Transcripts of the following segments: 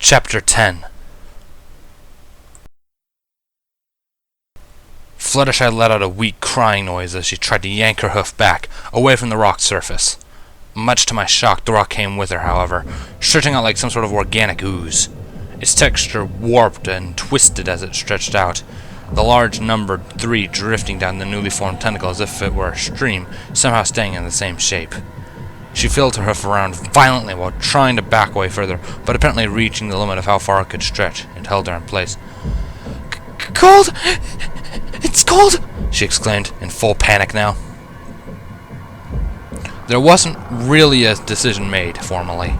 Chapter 10. Fluttershy let out a weak crying noise as she tried to yank her hoof back, away from the rock surface. Much to my shock, the rock came with her, however, stretching out like some sort of organic ooze. Its texture warped and twisted as it stretched out, the large numbered 3 drifting down the newly formed tentacle as if it were a stream, somehow staying in the same shape. She filled her hoof around violently while trying to back away further, but apparently reaching the limit of how far it could stretch, and held her in place. "Cold! It's cold!" she exclaimed, in full panic now. There wasn't really a decision made, formally.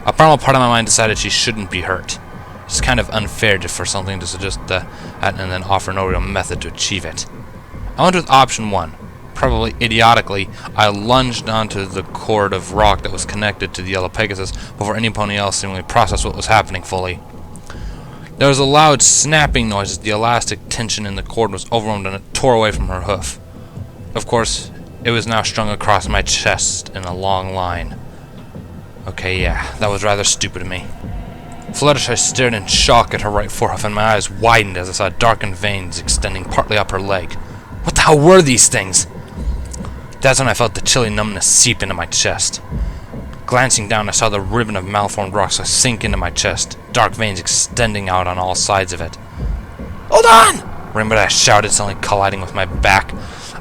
A primal part of my mind decided she shouldn't be hurt. It's kind of unfair for something to suggest that and then offer no real method to achieve it. I went with option 1. Probably idiotically, I lunged onto the cord of rock that was connected to the yellow Pegasus before anybody else seemingly processed what was happening fully. There was a loud snapping noise as the elastic tension in the cord was overwhelmed and it tore away from her hoof. Of course, it was now strung across my chest in a long line. Okay, yeah, that was rather stupid of me. Fluttershy stared in shock at her right forehoof, and my eyes widened as I saw darkened veins extending partly up her leg. What the hell were these things? That's when I felt the chilly numbness seep into my chest. Glancing down, I saw the ribbon of malformed rocks sink into my chest, dark veins extending out on all sides of it. "Hold on!" Rainbow Dash shouted, suddenly colliding with my back.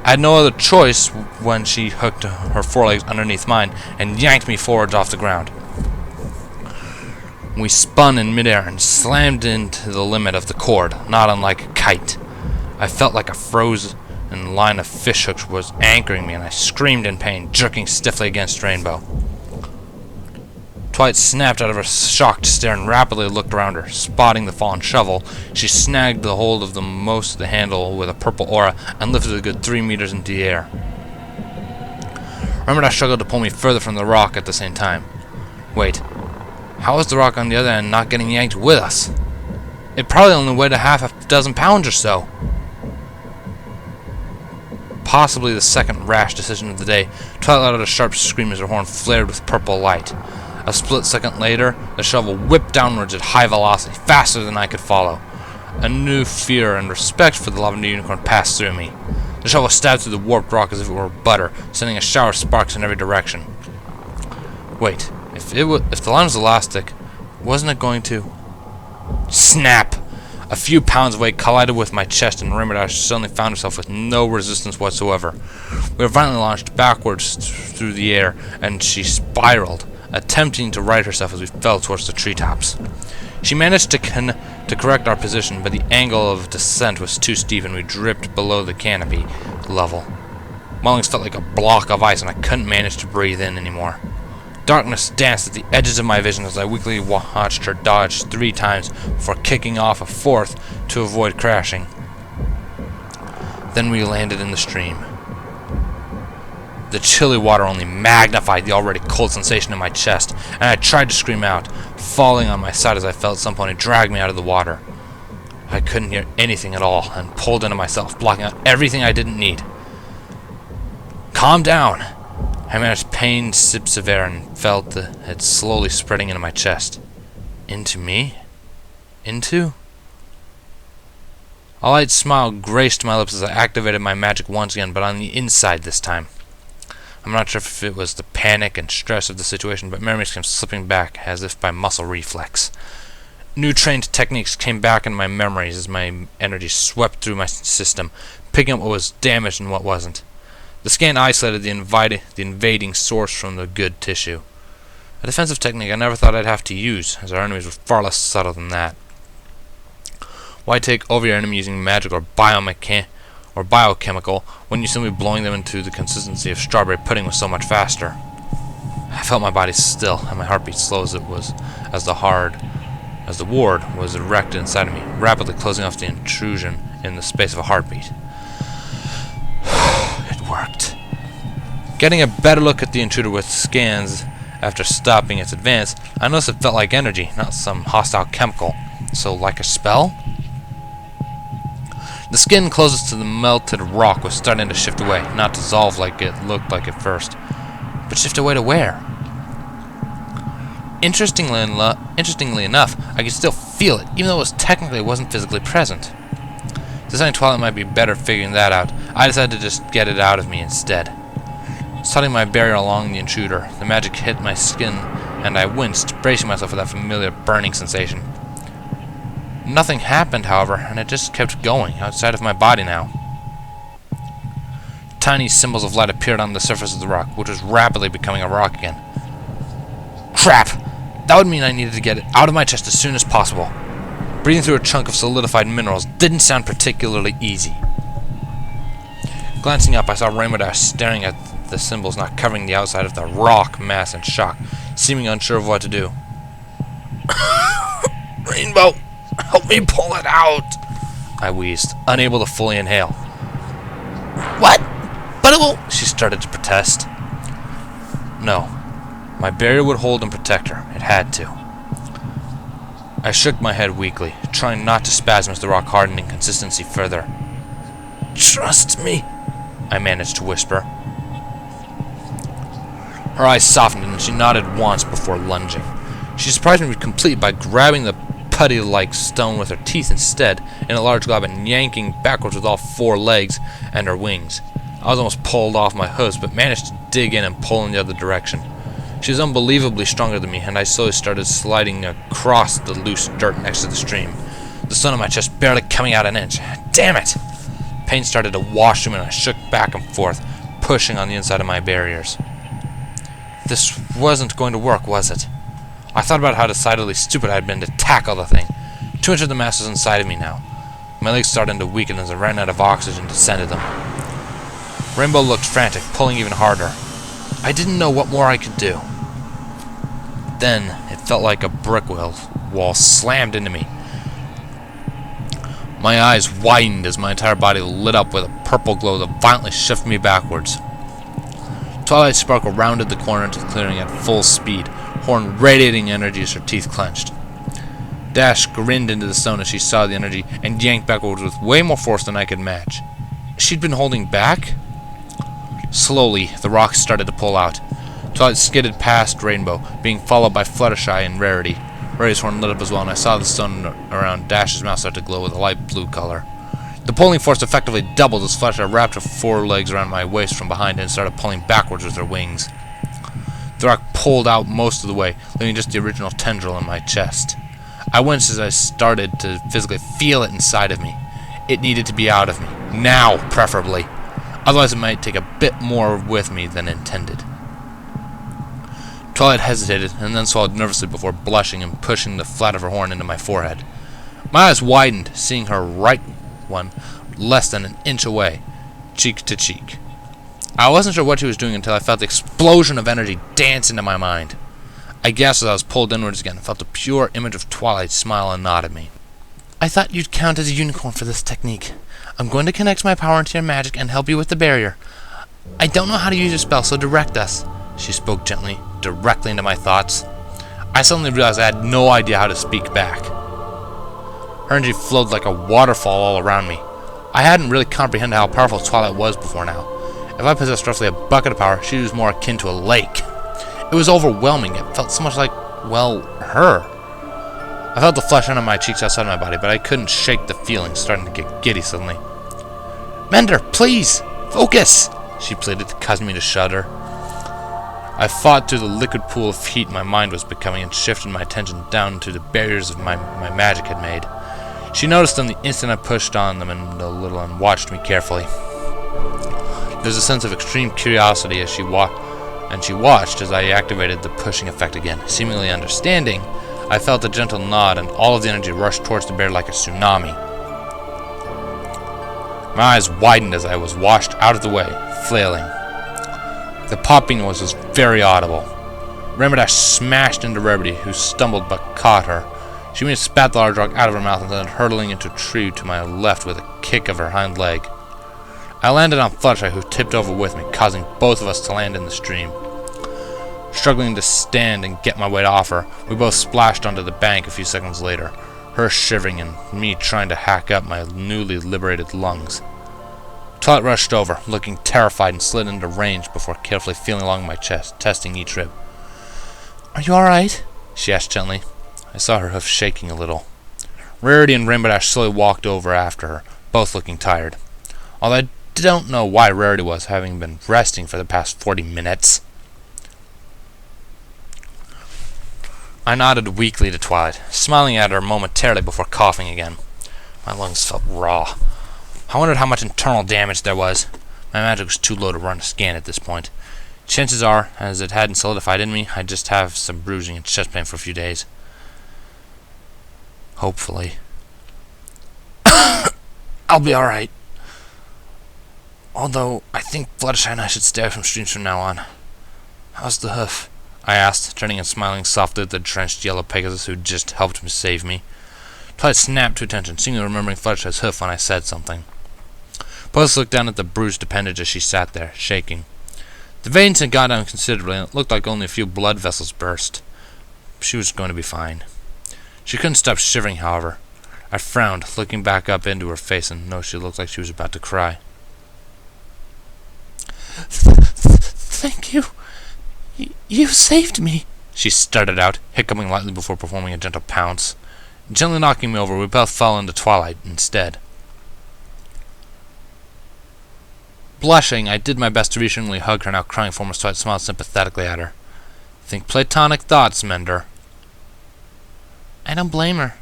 I had no other choice when she hooked her forelegs underneath mine and yanked me forwards off the ground. We spun in midair and slammed into the limit of the cord, not unlike a kite. I felt like a frozen line of fishhooks was anchoring me, and I screamed in pain, jerking stiffly against Rainbow. Twilight snapped out of her shocked stare and rapidly looked around her. Spotting the fallen shovel, she snagged the hold of most of the handle with a purple aura and lifted a good 3 meters into the air. Remembered I struggled to pull me further from the rock at the same time. Wait, how was the rock on the other end not getting yanked with us? It probably only weighed a half a dozen pounds or so. Possibly the second rash decision of the day, Twilight let out a sharp scream as her horn flared with purple light. A split second later, the shovel whipped downwards at high velocity, faster than I could follow. A new fear and respect for the Lavender Unicorn passed through me. The shovel stabbed through the warped rock as if it were butter, sending a shower of sparks in every direction. Wait, if the line was elastic, wasn't it going to... Snap! A few pounds of weight collided with my chest, and Rainbow Dash suddenly found herself with no resistance whatsoever. We were violently launched backwards through the air, and she spiraled, attempting to right herself as we fell towards the treetops. She managed to correct our position, but the angle of descent was too steep, and we dripped below the canopy level. My lungs felt like a block of ice, and I couldn't manage to breathe in anymore. Darkness danced at the edges of my vision as I weakly watched her dodge 3 times before kicking off a 4th to avoid crashing. Then we landed in the stream. The chilly water only magnified the already cold sensation in my chest, and I tried to scream out, falling on my side as I felt some pony drag me out of the water. I couldn't hear anything at all, and pulled into myself, blocking out everything I didn't need. "Calm down!" I managed pain sips of air and felt it slowly spreading into my chest. Into me? Into? A light smile graced my lips as I activated my magic once again, but on the inside this time. I'm not sure if it was the panic and stress of the situation, but memories came slipping back as if by muscle reflex. New trained techniques came back in my memories as my energy swept through my system, picking up what was damaged and what wasn't. The scan isolated the invading source from the good tissue. A defensive technique I never thought I'd have to use, as our enemies were far less subtle than that. Why take over your enemy using magic or biochemical when you're simply blowing them into the consistency of strawberry pudding was so much faster? I felt my body still, and my heartbeat slow as the ward was erected inside of me, rapidly closing off the intrusion in the space of a heartbeat. Worked. Getting a better look at the intruder with scans after stopping its advance, I noticed it felt like energy, not some hostile chemical. So, like a spell? The skin closest to the melted rock was starting to shift away, not dissolve like it looked like at first. But shift away to where? Interestingly enough, I could still feel it, even though it wasn't physically present. Deciding Twilight might be better figuring that out, I decided to just get it out of me instead. Setting my barrier along the intruder, the magic hit my skin, and I winced, bracing myself for that familiar burning sensation. Nothing happened, however, and it just kept going, outside of my body now. Tiny symbols of light appeared on the surface of the rock, which was rapidly becoming a rock again. Crap! That would mean I needed to get it out of my chest as soon as possible. Breathing through a chunk of solidified minerals didn't sound particularly easy. Glancing up, I saw Rainbow Dash staring at the symbols not covering the outside of the rock mass in shock, seeming unsure of what to do. Rainbow, help me pull it out, I wheezed, unable to fully inhale. What? But it won't, she started to protest. No. My barrier would hold and protect her. It had to. I shook my head weakly, trying not to spasm as the rock hardened in consistency further. Trust me, I managed to whisper. Her eyes softened and she nodded once before lunging. She surprised me completely by grabbing the putty-like stone with her teeth instead, in a large glob, and yanking backwards with all 4 legs and her wings. I was almost pulled off my hooves, but managed to dig in and pull in the other direction. She was unbelievably stronger than me, and I slowly started sliding across the loose dirt next to the stream, the stone on my chest barely coming out an inch. Damn it! Pain started to wash through me, and I shook back and forth, pushing on the inside of my barriers. This wasn't going to work, was it? I thought about how decidedly stupid I had been to tackle the thing. Too much of the mass was inside of me now. My legs started to weaken as I ran out of oxygen to send to them. Rainbow looked frantic, pulling even harder. I didn't know what more I could do. Then, it felt like a brick wall slammed into me. My eyes widened as my entire body lit up with a purple glow that violently shifted me backwards. Twilight Sparkle rounded the corner into the clearing at full speed, horn radiating energy as her teeth clenched. Dash grinned into the stone as she saw the energy and yanked backwards with way more force than I could match. She'd been holding back? Slowly, the rocks started to pull out. Twilight skidded past Rainbow, being followed by Fluttershy and Rarity. Rarity's horn lit up as well, and I saw the stone around Dash's mouth start to glow with a light blue color. The pulling force effectively doubled as Fluttershy wrapped her 4 legs around my waist from behind and started pulling backwards with her wings. The rock pulled out most of the way, leaving just the original tendril in my chest. I winced as I started to physically feel it inside of me. It needed to be out of me. Now, preferably. Otherwise it might take a bit more with me than intended. Twilight hesitated, and then swallowed nervously before blushing and pushing the flat of her horn into my forehead. My eyes widened, seeing her right one less than an inch away, cheek to cheek. I wasn't sure what she was doing until I felt the explosion of energy dance into my mind. I gasped as I was pulled inwards again and felt the pure image of Twilight smile and nod at me. I thought you'd count as a unicorn for this technique. I'm going to connect my power into your magic and help you with the barrier. I don't know how to use your spell, so direct us. She spoke gently, directly into my thoughts. I suddenly realized I had no idea how to speak back. Her energy flowed like a waterfall all around me. I hadn't really comprehended how powerful Twilight was before now. If I possessed roughly a bucket of power, she was more akin to a lake. It was overwhelming. It felt so much like, well, her. I felt the flesh under my cheeks outside my body, but I couldn't shake the feeling, starting to get giddy suddenly. Mender, please! Focus! She pleaded, causing me to shudder. I fought through the liquid pool of heat my mind was becoming and shifted my attention down to the barriers my magic had made. She noticed them the instant I pushed on them a little and watched me carefully. There was a sense of extreme curiosity as she watched as I activated the pushing effect again. Seemingly understanding, I felt a gentle nod and all of the energy rushed towards the bear like a tsunami. My eyes widened as I was washed out of the way, flailing. The popping noise was very audible. Rainbow Dash smashed into Rarity, who stumbled but caught her. She made spat the large rock out of her mouth and then hurtling into a tree to my left with a kick of her hind leg. I landed on Fluttershy, who tipped over with me, causing both of us to land in the stream. Struggling to stand and get my weight off her, we both splashed onto the bank a few seconds later, her shivering and me trying to hack up my newly liberated lungs. Twilight rushed over, looking terrified, and slid into range before carefully feeling along my chest, testing each rib. Are you alright? she asked gently. I saw her hoof shaking a little. Rarity and Rainbow Dash slowly walked over after her, both looking tired. Although I don't know why Rarity was, having been resting for the past 40 minutes. I nodded weakly to Twilight, smiling at her momentarily before coughing again. My lungs felt raw. I wondered how much internal damage there was. My magic was too low to run a scan at this point. Chances are, as it hadn't solidified in me, I'd just have some bruising and chest pain for a few days. Hopefully. I'll be alright. Although, I think Fluttershy and I should stay away from streams from now on. How's the hoof? I asked, turning and smiling softly at the drenched yellow Pegasus who just helped me save me. Twilight snapped to attention, seemingly remembering Fluttershy's hoof when I said something. Both looked down at the bruised appendage as she sat there, shaking. The veins had gone down considerably, and it looked like only a few blood vessels burst. She was going to be fine. She couldn't stop shivering, however. I frowned, looking back up into her face, and noticed she looked like she was about to cry. Thank you. You saved me, she stuttered out, hiccuping lightly before performing a gentle pounce. Gently knocking me over, we both fell into Twilight instead. Blushing, I did my best to reassuringly hug her, now crying for me, so I smiled sympathetically at her. Think platonic thoughts, Mender. I don't blame her.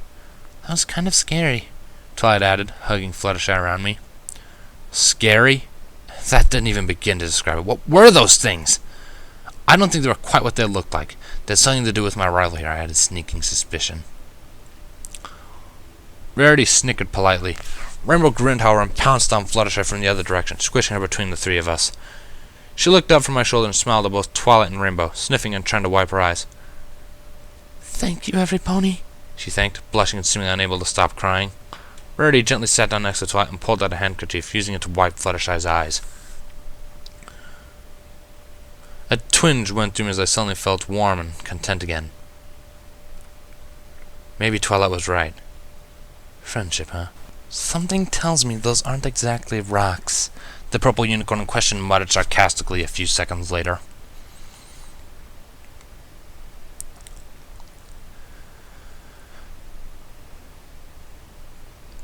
That was kind of scary, Twilight added, hugging Fluttershy around me. Scary? That didn't even begin to describe it. What were those things? I don't think they were quite what they looked like. They had something to do with my arrival here, I had a sneaking suspicion. Rarity snickered politely. Rainbow grinned, however, and pounced on Fluttershy from the other direction, squishing her between the three of us. She looked up from my shoulder and smiled at both Twilight and Rainbow, sniffing and trying to wipe her eyes. Thank you, every pony, she thanked, blushing and seemingly unable to stop crying. Rarity gently sat down next to Twilight and pulled out a handkerchief, using it to wipe Fluttershy's eyes. A twinge went through me as I suddenly felt warm and content again. Maybe Twilight was right. Friendship, huh? Something tells me those aren't exactly rocks, the purple unicorn in question muttered sarcastically a few seconds later.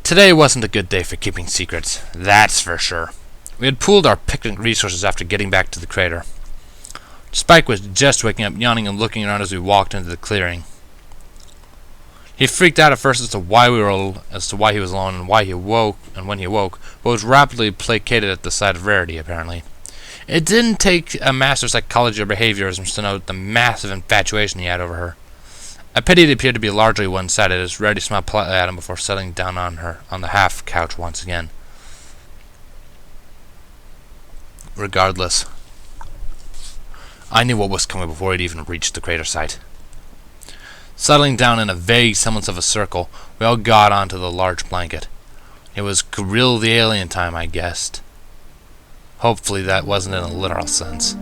Today wasn't a good day for keeping secrets, that's for sure. We had pooled our picnic resources after getting back to the crater. Spike was just waking up, yawning and looking around as we walked into the clearing. He freaked out at first as to why he was alone and why he awoke, and when he awoke, but was rapidly placated at the sight of Rarity, apparently. It didn't take a master of psychology or behaviorism to note the massive infatuation he had over her. I pitied it appeared to be largely one-sided, as Rarity smiled politely at him before settling down on the half couch once again. Regardless, I knew what was coming before it even reached the crater site. Settling down in a vague semblance of a circle, we all got onto the large blanket. It was Kirill the alien time, I guessed. Hopefully that wasn't in a literal sense.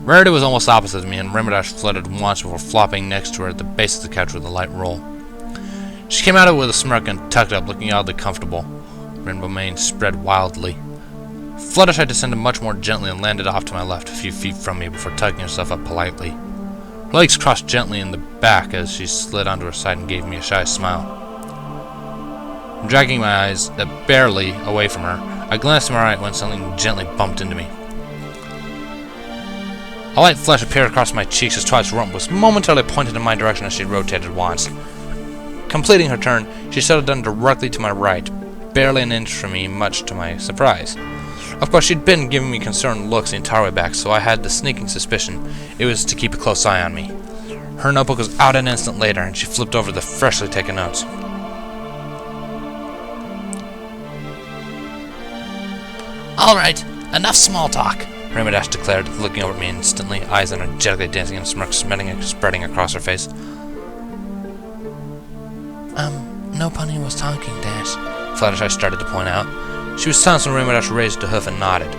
Rarity was almost opposite of me, and Rainbow Dash fluttered once before flopping next to her at the base of the couch with a light roll. She came out of it with a smirk and tucked up, looking oddly comfortable. Rainbow mane spread wildly. Fluttershy descended much more gently and landed off to my left, a few feet from me, before tucking herself up politely. Her legs crossed gently in the back as she slid onto her side and gave me a shy smile. Dragging my eyes barely away from her, I glanced to my right when something gently bumped into me. A light flash appeared across my cheeks as Twilight's rump was momentarily pointed in my direction as she rotated once. Completing her turn, she settled down directly to my right, barely an inch from me, much to my surprise. Of course, she'd been giving me concerned looks the entire way back, so I had the sneaking suspicion it was to keep a close eye on me. Her notebook was out an instant later, and she flipped over the freshly taken notes. Alright, enough small talk, Rainbow Dash declared, looking over at me instantly, eyes energetically dancing and a smirk spreading across her face. No pony was talking, Dash, Fluttershy started to point out. She was silenced when Rainbow Dash raised her hoof and nodded.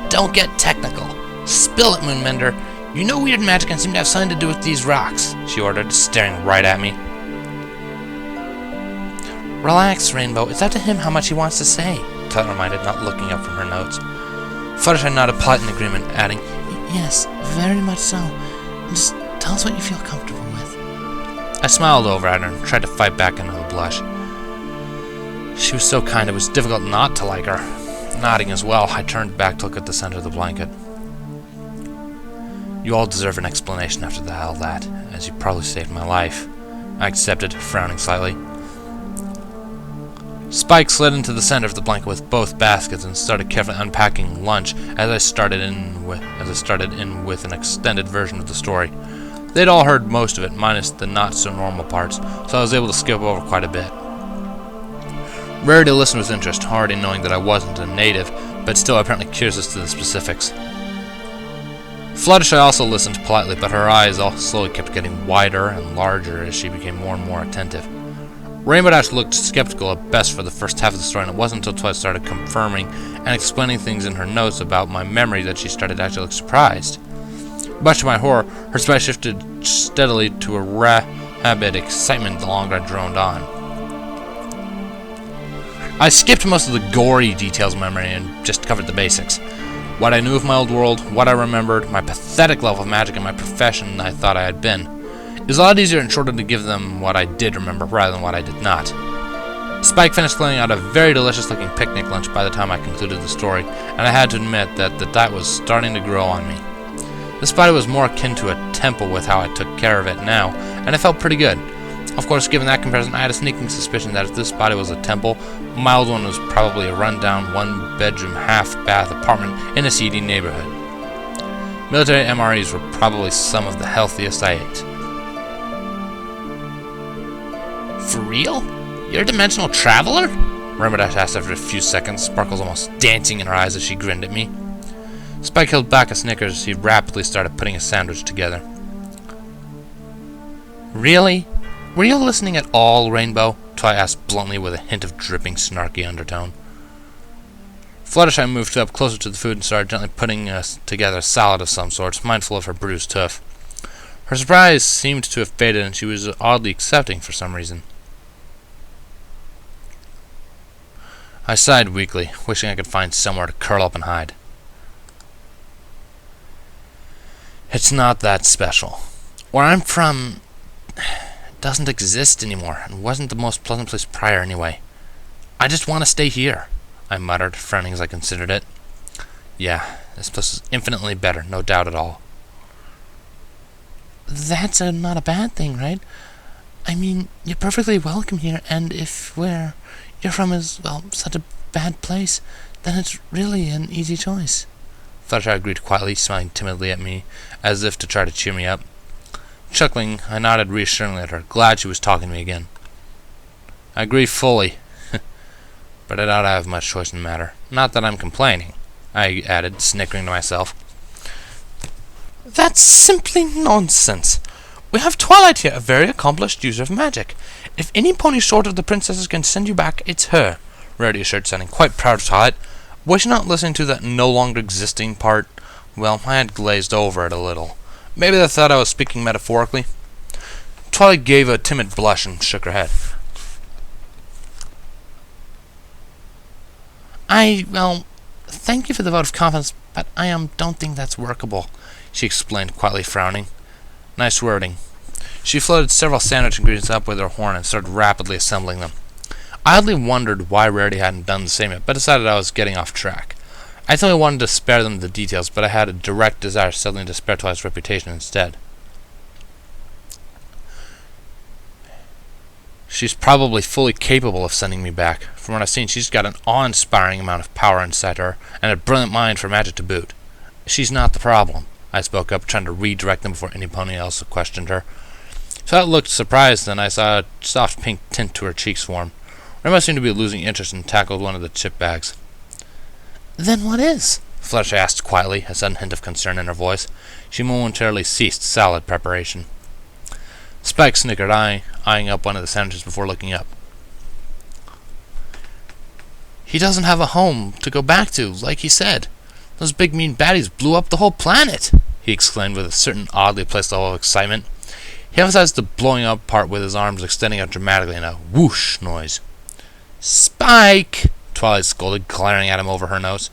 Don't get technical. Spill it, Moonmender. You know weird magic can seem to have something to do with these rocks, she ordered, staring right at me. Relax, Rainbow. It's up to him how much he wants to say, Twilight reminded, not looking up from her notes. Fluttershy nodded polite in agreement, adding, Yes, very much so. Just tell us what you feel comfortable with. I smiled over at her and tried to fight back another blush. She was so kind it was difficult not to like her. Nodding as well, I turned back to look at the center of the blanket. You all deserve an explanation after all that, as you probably saved my life. I accepted, frowning slightly. Spike slid into the center of the blanket with both baskets and started carefully unpacking lunch as I started in with an extended version of the story. They'd all heard most of it, minus the not-so-normal parts, so I was able to skip over quite a bit. Rarity listened with interest, already knowing that I wasn't a native, but still apparently curious as to the specifics. Fluttershy also listened politely, but her eyes all slowly kept getting wider and larger as she became more and more attentive. Rainbow Dash looked skeptical at best for the first half of the story, and it wasn't until Twilight started confirming and explaining things in her notes about my memory that she started to actually look surprised. Much to my horror, her smile shifted steadily to a rabid excitement the longer I droned on. I skipped most of the gory details of my memory and just covered the basics. What I knew of my old world, what I remembered, my pathetic level of magic, and my profession I thought I had been. It was a lot easier and shorter to give them what I did remember rather than what I did not. Spike finished cleaning out a very delicious-looking picnic lunch by the time I concluded the story, and I had to admit that the diet was starting to grow on me. This body was more akin to a temple with how I took care of it now, and it felt pretty good. Of course, given that comparison, I had a sneaking suspicion that if this body was a temple, my old one was probably a run-down, one-bedroom, half-bath apartment in a seedy neighborhood. Military MREs were probably some of the healthiest I ate. For real? You're a dimensional traveler? Rainbow Dash asked after a few seconds, sparkles almost dancing in her eyes as she grinned at me. Spike held back a snicker as he rapidly started putting a sandwich together. Really? Were you listening at all, Rainbow? Twilight asked bluntly with a hint of dripping, snarky undertone. Fluttershy moved up closer to the food and started gently putting together a salad of some sort, mindful of her bruised hoof. Her surprise seemed to have faded, and she was oddly accepting for some reason. I sighed weakly, wishing I could find somewhere to curl up and hide. It's not that special. Where I'm from doesn't exist anymore, and wasn't the most pleasant place prior anyway. I just want to stay here, I muttered, frowning as I considered it. Yeah, this place is infinitely better, no doubt at all. That's not a bad thing, right? I mean, you're perfectly welcome here, and if where you're from is, well, such a bad place, then it's really an easy choice. Fluttershy agreed quietly, smiling timidly at me, as if to try to cheer me up. Chuckling, I nodded reassuringly at her, glad she was talking to me again. I agree fully, but I doubt I have much choice in the matter. Not that I'm complaining, I added, snickering to myself. That's simply nonsense. We have Twilight here, a very accomplished user of magic. If any pony short of the princesses can send you back, it's her, Rarity assured, sounding quite proud of Twilight. Was she not listening to that no longer existing part? Well, I had glazed over it a little. Maybe they thought I was speaking metaphorically. Twilight gave a timid blush and shook her head. Thank you for the vote of confidence, but I don't think that's workable, she explained, quietly frowning. Nice wording. She floated several sandwich ingredients up with her horn and started rapidly assembling them. I oddly wondered why Rarity hadn't done the same yet, but decided I was getting off track. I only wanted to spare them the details, but I had a direct desire suddenly to spare Twilight's reputation instead. She's probably fully capable of sending me back. From what I've seen, she's got an awe-inspiring amount of power inside her, and a brilliant mind for magic to boot. She's not the problem, I spoke up, trying to redirect them before any pony else questioned her. Twilight looked surprised, and I saw a soft pink tint to her cheeks form. Rainbow seemed to be losing interest and tackled one of the chip bags. Then what is? Fluttershy asked quietly, a sudden hint of concern in her voice. She momentarily ceased salad preparation. Spike snickered, eyeing up one of the sandwiches before looking up. He doesn't have a home to go back to, like he said. Those big mean baddies blew up the whole planet, he exclaimed with a certain oddly placed level of excitement. He emphasized the blowing up part with his arms extending out dramatically in a whoosh noise. Spike! Twilight scolded, glaring at him over her nose.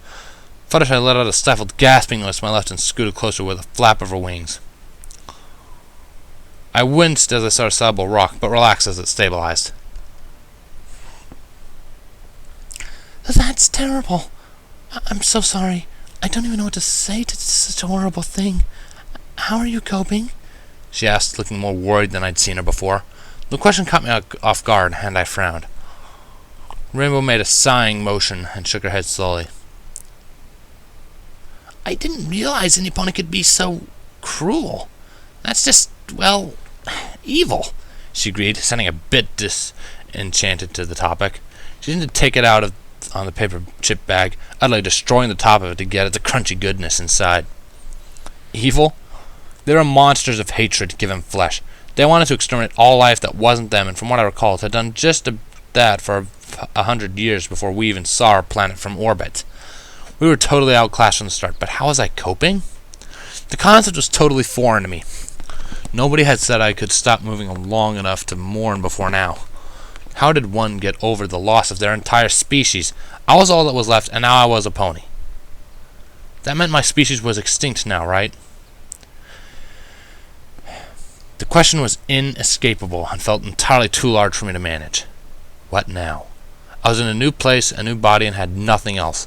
Fluttershy let out a stifled gasping noise to my left and scooted closer with a flap of her wings. I winced as I saw a sailboat rock, but relaxed as it stabilized. That's terrible. I'm so sorry. I don't even know what to say to such a horrible thing. How are you coping? She asked, looking more worried than I'd seen her before. The question caught me off guard, and I frowned. Rainbow made a sighing motion and shook her head slowly. I didn't realize any pony could be so cruel. That's just, well, evil, she agreed, sounding a bit disenchanted to the topic. She didn't take it out on the paper chip bag, utterly destroying the top of it to get at the crunchy goodness inside. Evil? They were monsters of hatred given flesh. They wanted to exterminate all life that wasn't them, and from what I recall, it had done just that for 100 years before we even saw our planet from orbit. We were totally outclassed from the start, but how was I coping? The concept was totally foreign to me. Nobody had said I could stop moving long enough to mourn before now. How did one get over the loss of their entire species? I was all that was left, and now I was a pony. That meant my species was extinct now, right? The question was inescapable and felt entirely too large for me to manage. What now? I was in a new place, a new body, and had nothing else.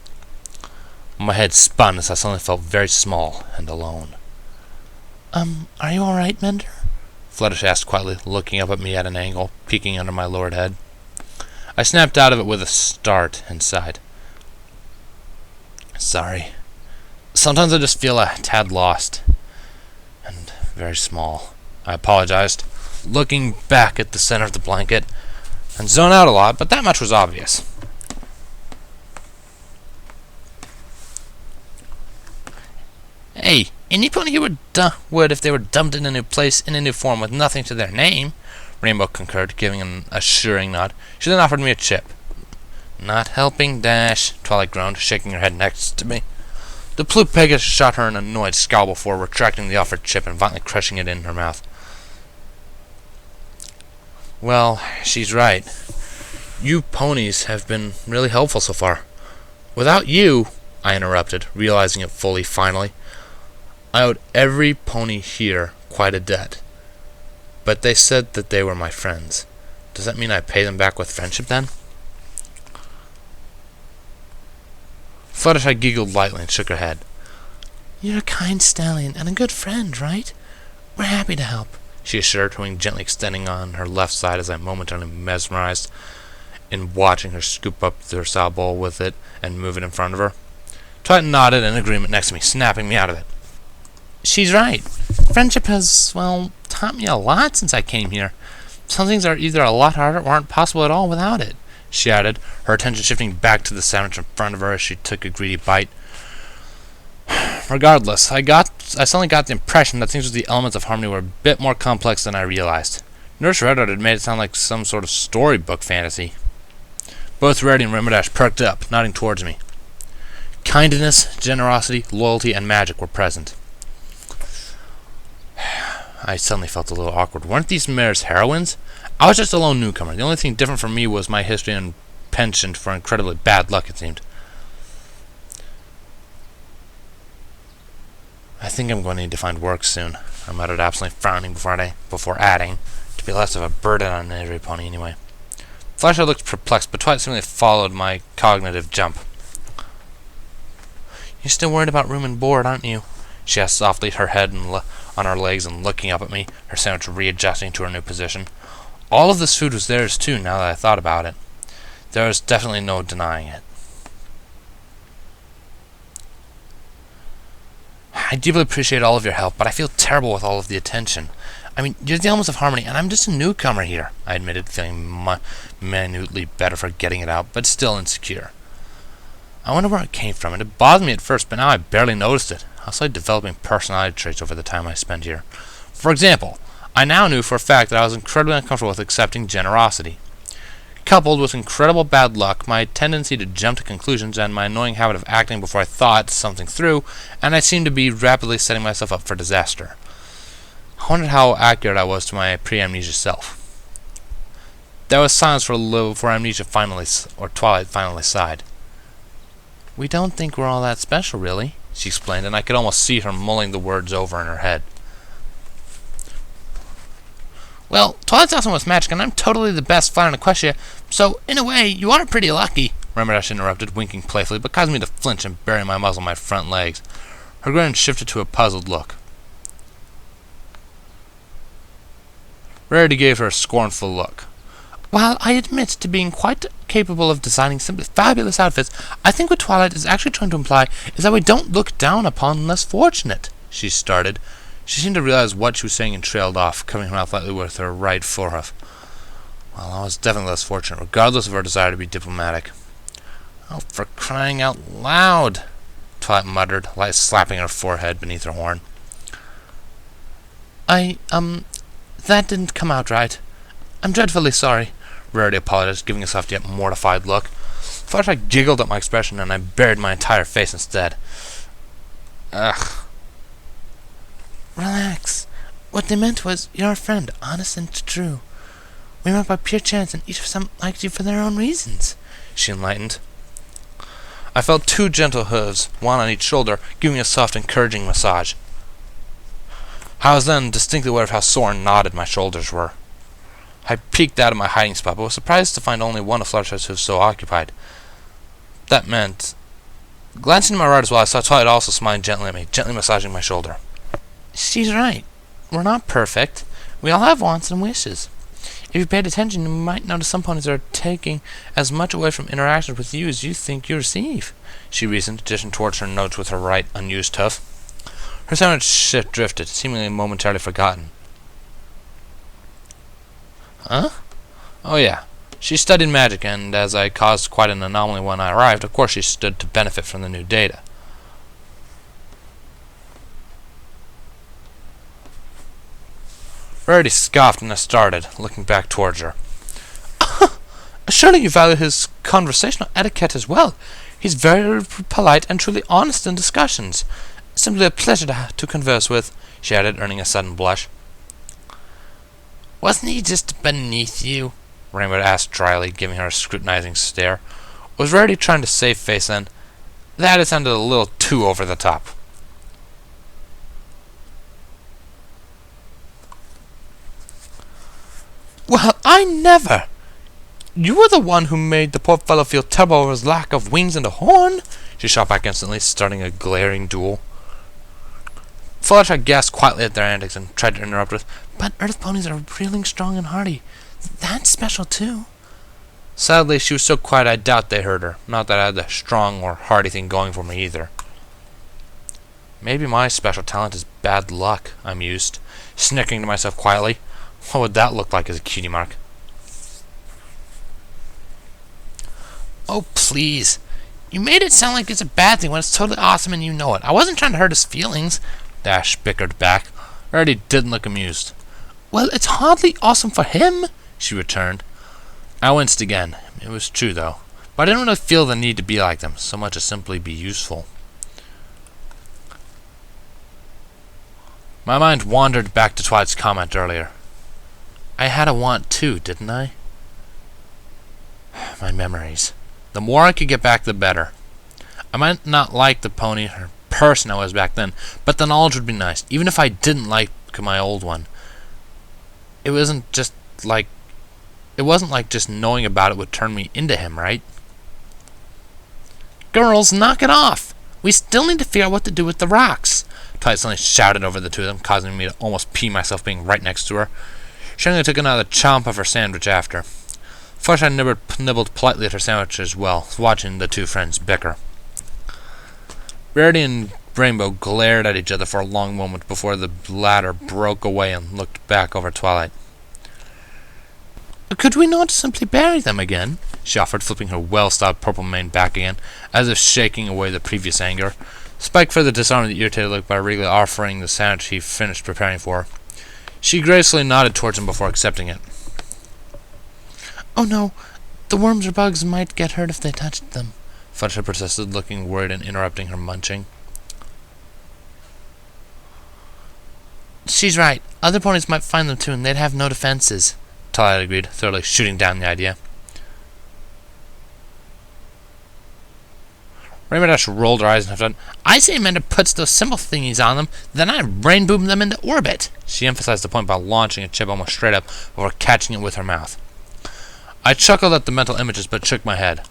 My head spun as I suddenly felt very small and alone. Are you alright, Mender? Fluttershy asked quietly, looking up at me at an angle, peeking under my lowered head. I snapped out of it with a start and sighed. Sorry. Sometimes I just feel a tad lost. And very small. I apologized, looking back at the center of the blanket, and zoned out a lot, but that much was obvious. Hey, any pony here would if they were dumped in a new place, in a new form, with nothing to their name, Rainbow concurred, giving an assuring nod. She then offered me a chip. Not helping, Dash, Twilight groaned, shaking her head next to me. The blue Pegasus shot her an annoyed scowl before retracting the offered chip and violently crushing it in her mouth. Well, she's right. You ponies have been really helpful so far. Without you, I interrupted, realizing it fully finally, I owed every pony here quite a debt. But they said that they were my friends. Does that mean I pay them back with friendship then? Fluttershy giggled lightly and shook her head. You're a kind stallion and a good friend, right? We're happy to help, she assured, her wing gently extending on her left side as I momentarily mesmerized in watching her scoop up her saw bowl with it and move it in front of her. Twilight nodded in agreement next to me, snapping me out of it. She's right. Friendship has, well, taught me a lot since I came here. Some things are either a lot harder or aren't possible at all without it, she added, her attention shifting back to the sandwich in front of her as she took a greedy bite. Regardless, I suddenly got the impression that things with the elements of harmony were a bit more complex than I realized. Nurse Redhead had made it sound like some sort of storybook fantasy. Both Rarity and Rainbow perked up, nodding towards me. Kindness, generosity, loyalty, and magic were present. I suddenly felt a little awkward. Weren't these mares heroines? I was just a lone newcomer. The only thing different from me was my history and penchant for incredibly bad luck, it seemed. I think I'm going to need to find work soon, I muttered, absently frowning before adding, to be less of a burden on every pony anyway. Fluttershy looked perplexed, but Twilight seemingly followed my cognitive jump. You're still worried about room and board, aren't you? She asked softly, her head on her legs and looking up at me, her sandwich readjusting to her new position. All of this food was theirs too, now that I thought about it. There was definitely no denying it. I deeply appreciate all of your help, but I feel terrible with all of the attention. I mean, you're the elements of harmony, and I'm just a newcomer here, I admitted, feeling minutely better for getting it out, but still insecure. I wonder where it came from. It bothered me at first, but now I barely noticed it. I started developing personality traits over the time I spent here. For example, I now knew for a fact that I was incredibly uncomfortable with accepting generosity. Coupled with incredible bad luck, my tendency to jump to conclusions, and my annoying habit of acting before I thought something through, and I seemed to be rapidly setting myself up for disaster. I wondered how accurate I was to my pre-amnesia self. There was silence for a little before Twilight finally sighed. We don't think we're all that special, really, she explained, and I could almost see her mulling the words over in her head. Well, Twilight's awesome with magic, and I'm totally the best fighter in Equestria, so in a way, you are pretty lucky. Rainbow interrupted, winking playfully, but causing me to flinch and bury my muzzle in my front legs. Her grin shifted to a puzzled look. Rarity gave her a scornful look. While I admit to being quite capable of designing simply fabulous outfits, I think what Twilight is actually trying to imply is that we don't look down upon less fortunate. She started. She seemed to realize what she was saying and trailed off, covering her mouth lightly with her right forehoof. Well, I was definitely less fortunate, regardless of her desire to be diplomatic. Oh, for crying out loud, Twilight muttered, light slapping her forehead beneath her horn. That didn't come out right. I'm dreadfully sorry. Rarity apologized, giving a soft yet mortified look. Fluttershy giggled at my expression, and I buried my entire face instead. Ugh. Relax. What they meant was, you're a friend, honest and true. We met by pure chance, and each of them liked you for their own reasons, she enlightened. I felt 2 gentle hooves, one on each shoulder, giving me a soft, encouraging massage. I was then distinctly aware of how sore and knotted my shoulders were. I peeked out of my hiding spot, but was surprised to find only one of Fluttershy's hooves so occupied. That meant... Glancing to my right as well, I saw Twilight also smiling gently at me, gently massaging my shoulder. She's right. We're not perfect. We all have wants and wishes. If you paid attention, you might notice some ponies are taking as much away from interactions with you as you think you receive, she reasoned, dishing towards her notes with her right unused hoof. Her sandwich shift drifted, seemingly momentarily forgotten. Huh? Oh yeah. She studied magic, and as I caused quite an anomaly when I arrived, of course she stood to benefit from the new data. Rarity scoffed and I started, looking back towards her. Surely you value his conversational etiquette as well. He's very polite and truly honest in discussions. Simply a pleasure to converse with, she added, earning a sudden blush. Wasn't he just beneath you? Rainbow asked dryly, giving her a scrutinizing stare. Was Rarity trying to save face then? That had sounded a little too over the top. Well, I never! You were the one who made the poor fellow feel terrible over his lack of wings and a horn, she shot back instantly, starting a glaring duel. Fluttershy gasped quietly at their antics and tried to interrupt with, But Earth ponies are really strong and hardy. That's special, too. Sadly, she was so quiet I doubt they heard her. Not that I had the strong or hardy thing going for me either. Maybe my special talent is bad luck, I mused, snicking to myself quietly. What would that look like as a cutie mark? Oh, please. You made it sound like it's a bad thing when it's totally awesome and you know it. I wasn't trying to hurt his feelings, Dash bickered back. Rarity didn't look amused. Well, it's hardly awesome for him, she returned. I winced again. It was true, though. But I didn't really feel the need to be like them, so much as simply be useful. My mind wandered back to Twilight's comment earlier. I had a want too, didn't I? My memories. The more I could get back, the better. I might not like the pony or person I was back then, but the knowledge would be nice, even if I didn't like my old one. It wasn't like just knowing about it would turn me into him, right? Girls, knock it off! We still need to figure out what to do with the rocks. Twilight suddenly shouted over the two of them, causing me to almost pee myself being right next to her. She only took another chomp of her sandwich after. Fluttershy nibbled politely at her sandwich as well, watching the two friends bicker. Rarity and Rainbow glared at each other for a long moment before the latter broke away and looked back over Twilight. Could we not simply bury them again? She offered, flipping her well-styled purple mane back again, as if shaking away the previous anger. Spike further disarmed the irritated look by regally offering the sandwich he finished preparing for her. She gracefully nodded towards him before accepting it. Oh no, the worms or bugs might get hurt if they touched them, Fluttershy persisted, looking worried and interrupting her munching. She's right. Other ponies might find them too, and they'd have no defenses, Twilight agreed, thoroughly shooting down the idea. Rainbow Dash rolled her eyes and said, I say Amanda puts those symbol thingies on them, then I brain boom them into orbit. She emphasized the point by launching a chip almost straight up before catching it with her mouth. I chuckled at the mental images but shook my head.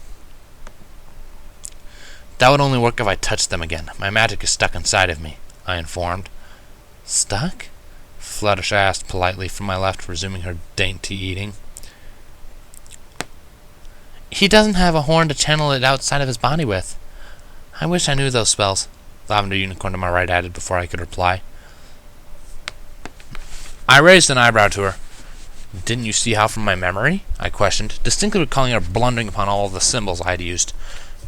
That would only work if I touched them again. My magic is stuck inside of me, I informed. Stuck? Fluttershy asked politely from my left, resuming her dainty eating. He doesn't have a horn to channel it outside of his body with. I wish I knew those spells. Lavender Unicorn to my right added before I could reply. I raised an eyebrow to her. Didn't you see how from my memory? I questioned, distinctly recalling her blundering upon all of the symbols I had used.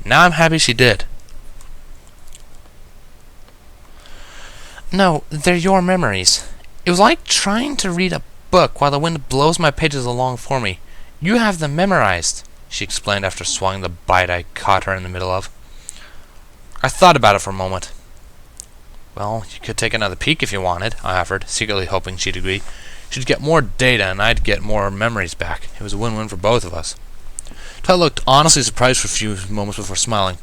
Now I'm happy she did. No, they're your memories. It was like trying to read a book while the wind blows my pages along for me. You have them memorized, she explained after swallowing the bite I caught her in the middle of. I thought about it for a moment. Well, you could take another peek if you wanted, I offered, secretly hoping she'd agree. She'd get more data and I'd get more memories back. It was a win-win for both of us. Twilight looked honestly surprised for a few moments before smiling.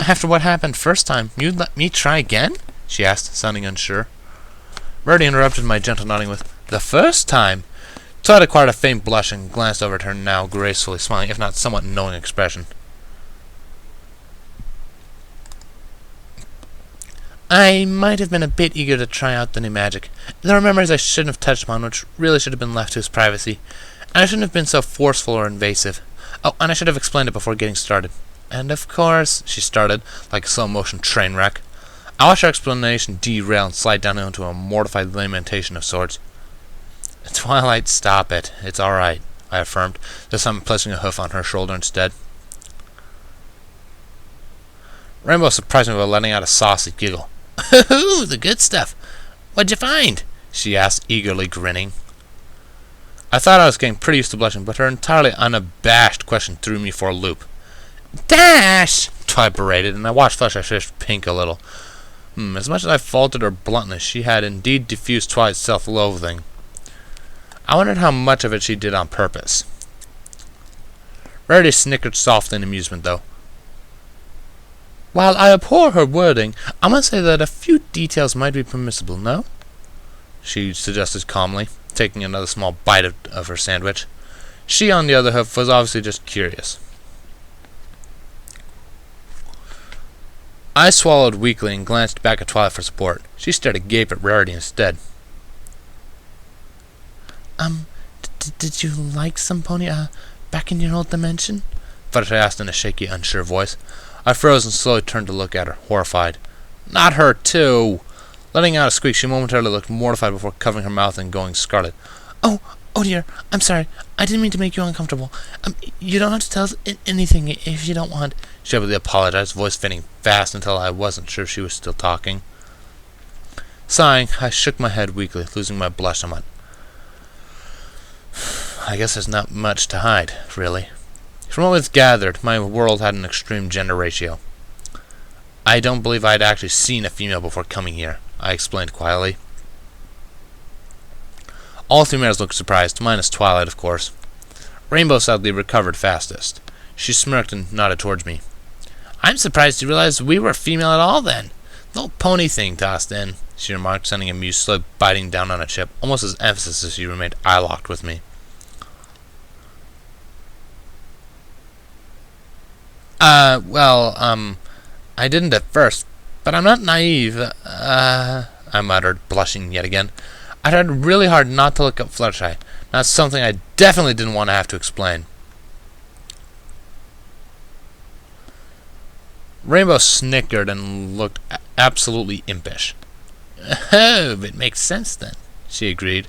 After what happened first time, you'd let me try again? She asked, sounding unsure. Rarity interrupted my gentle nodding with, the first time? Twilight acquired a faint blush and glanced over at her now gracefully smiling, if not somewhat knowing expression. I might have been a bit eager to try out the new magic. There are memories I shouldn't have touched upon, which really should have been left to his privacy. And I shouldn't have been so forceful or invasive. Oh, and I should have explained it before getting started. And of course, she started, like a slow-motion train wreck. I watched her explanation derail and slide down into a mortified lamentation of sorts. Twilight, stop it. It's all right, I affirmed, this time placing a hoof on her shoulder instead. Rainbow surprised me by letting out a saucy giggle. Ooh, the good stuff. What'd you find? She asked, eagerly grinning. I thought I was getting pretty used to blushing, but her entirely unabashed question threw me for a loop. Dash! Twilight berated, and I watched Fluttershy shift pink a little. As much as I faulted her bluntness, she had indeed diffused Twilight's self-loathing. I wondered how much of it she did on purpose. Rarity snickered softly in amusement, though. While I abhor her wording, I must say that a few details might be permissible, no? She suggested calmly, taking another small bite of her sandwich. She, on the other hand, was obviously just curious. I swallowed weakly and glanced back at Twilight for support. She stared agape at Rarity instead. Did you like some pony, back in your old dimension? Fluttershy asked in a shaky, unsure voice. I froze and slowly turned to look at her, horrified. Not her, too! Letting out a squeak, she momentarily looked mortified before covering her mouth and going scarlet. Oh dear, I'm sorry. I didn't mean to make you uncomfortable. You don't have to tell us anything if you don't want. She abruptly apologized, voice fading fast until I wasn't sure she was still talking. Sighing, I shook my head weakly, losing my blush somewhat. I guess there's not much to hide, really. From what was gathered, my world had an extreme gender ratio. I don't believe I had actually seen a female before coming here, I explained quietly. All females looked surprised, minus Twilight, of course. Rainbow sadly recovered fastest. She smirked and nodded towards me. I'm surprised you realized we were female at all, then. The whole pony thing tossed in, she remarked, sending a mused slowly biting down on a chip, almost as emphasis as she remained eye-locked with me. I didn't at first, but I'm not naive, I muttered, blushing yet again. I tried really hard not to look up Fluttershy. That's something I definitely didn't want to have to explain. Rainbow snickered and looked absolutely impish. Oh, it makes sense then, she agreed.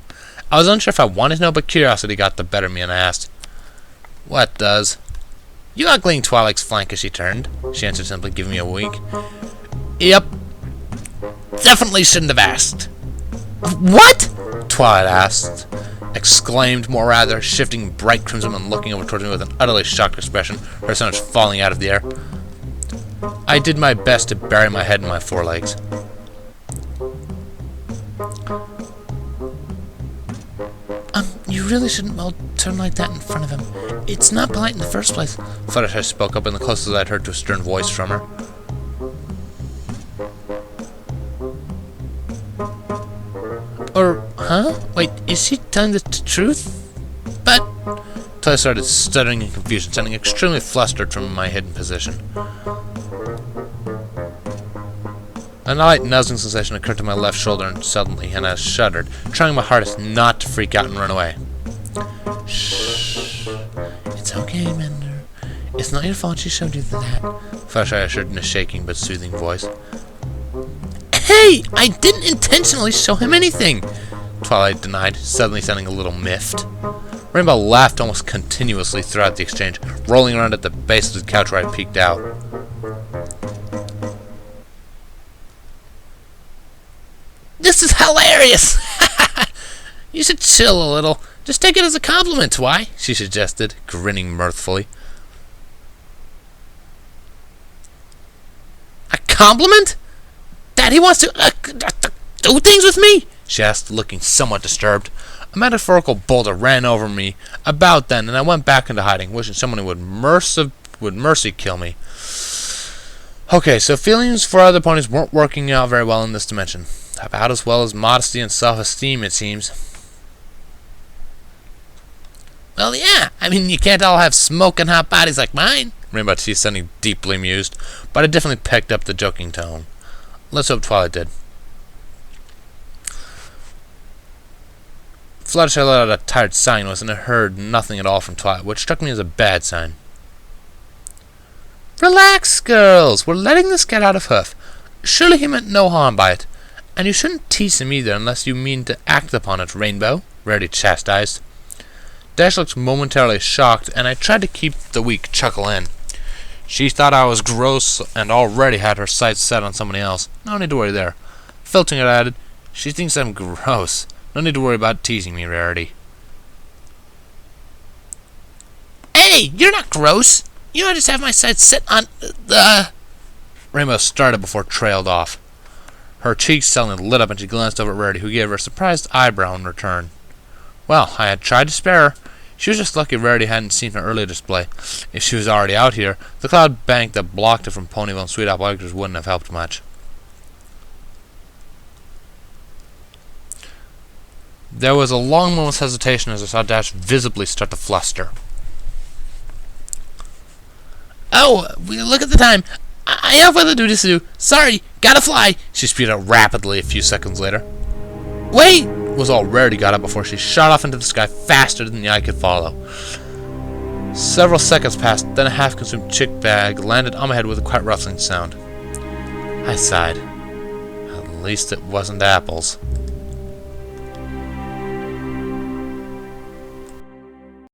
I was unsure if I wanted to know, but curiosity got the better of me, and I asked, What does? You ugling Twilight's flank as she turned, she answered simply, giving me a wink. Yep. Definitely shouldn't have asked. What? Twilight asked, exclaimed more rather, shifting bright crimson and looking over towards me with an utterly shocked expression, her sandwich falling out of the air. I did my best to bury my head in my forelegs. You really shouldn't well turn like that in front of him. It's not polite in the first place. Fluttershy spoke up in the closest I'd heard to a stern voice from her. Or, huh? Wait, is she telling the truth? But... Twilight started stuttering in confusion, sounding extremely flustered from my hidden position. A light nuzzling sensation occurred to my left shoulder and suddenly, and I shuddered, trying my hardest not to freak out and run away. Shh. It's okay, Mender. It's not your fault she showed you that. Fluttershy assured in a shaking but soothing voice. Hey! I didn't intentionally show him anything! Twilight denied, suddenly sounding a little miffed. Rainbow laughed almost continuously throughout the exchange, rolling around at the base of the couch where I peeked out. This is hilarious! You should chill a little. Just take it as a compliment, why? She suggested, grinning mirthfully. A compliment? That he wants to do things with me? She asked, looking somewhat disturbed. A metaphorical boulder ran over me about then, and I went back into hiding, wishing someone would mercy kill me. Okay, so feelings for other ponies weren't working out very well in this dimension. About as well as modesty and self-esteem, it seems. Well, yeah. I mean, you can't all have smoking hot bodies like mine. Rainbow teased, sounding deeply amused, but I definitely picked up the joking tone. Let's hope Twilight did. Fluttershy let out a tired sigh and I heard nothing at all from Twilight, which struck me as a bad sign. Relax, girls. We're letting this get out of hoof. Surely he meant no harm by it. And you shouldn't tease him either unless you mean to act upon it, Rainbow, Rarity chastised. Dash looked momentarily shocked, and I tried to keep the weak chuckle in. She thought I was gross and already had her sights set on somebody else. No need to worry there. Filtering it, I added, she thinks I'm gross. No need to worry about teasing me, Rarity. Hey, you're not gross. You know, I just have my sights set on the... Rainbow started before trailed off. Her cheeks suddenly lit up and she glanced over at Rarity, who gave her a surprised eyebrow in return. Well, I had tried to spare her. She was just lucky Rarity hadn't seen her earlier display. If she was already out here, the cloud bank that blocked it from Ponyville and Sweet Apple Acres wouldn't have helped much. There was a long moment's hesitation as I saw Dash visibly start to fluster. Oh, look at the time. I have other duties to do. Sorry, gotta fly. She spewed out rapidly a few seconds later. Wait! Was all Rarity got up before she shot off into the sky faster than the eye could follow. Several seconds passed, then a half-consumed chick bag landed on my head with a quite rustling sound. I sighed. At least it wasn't apples.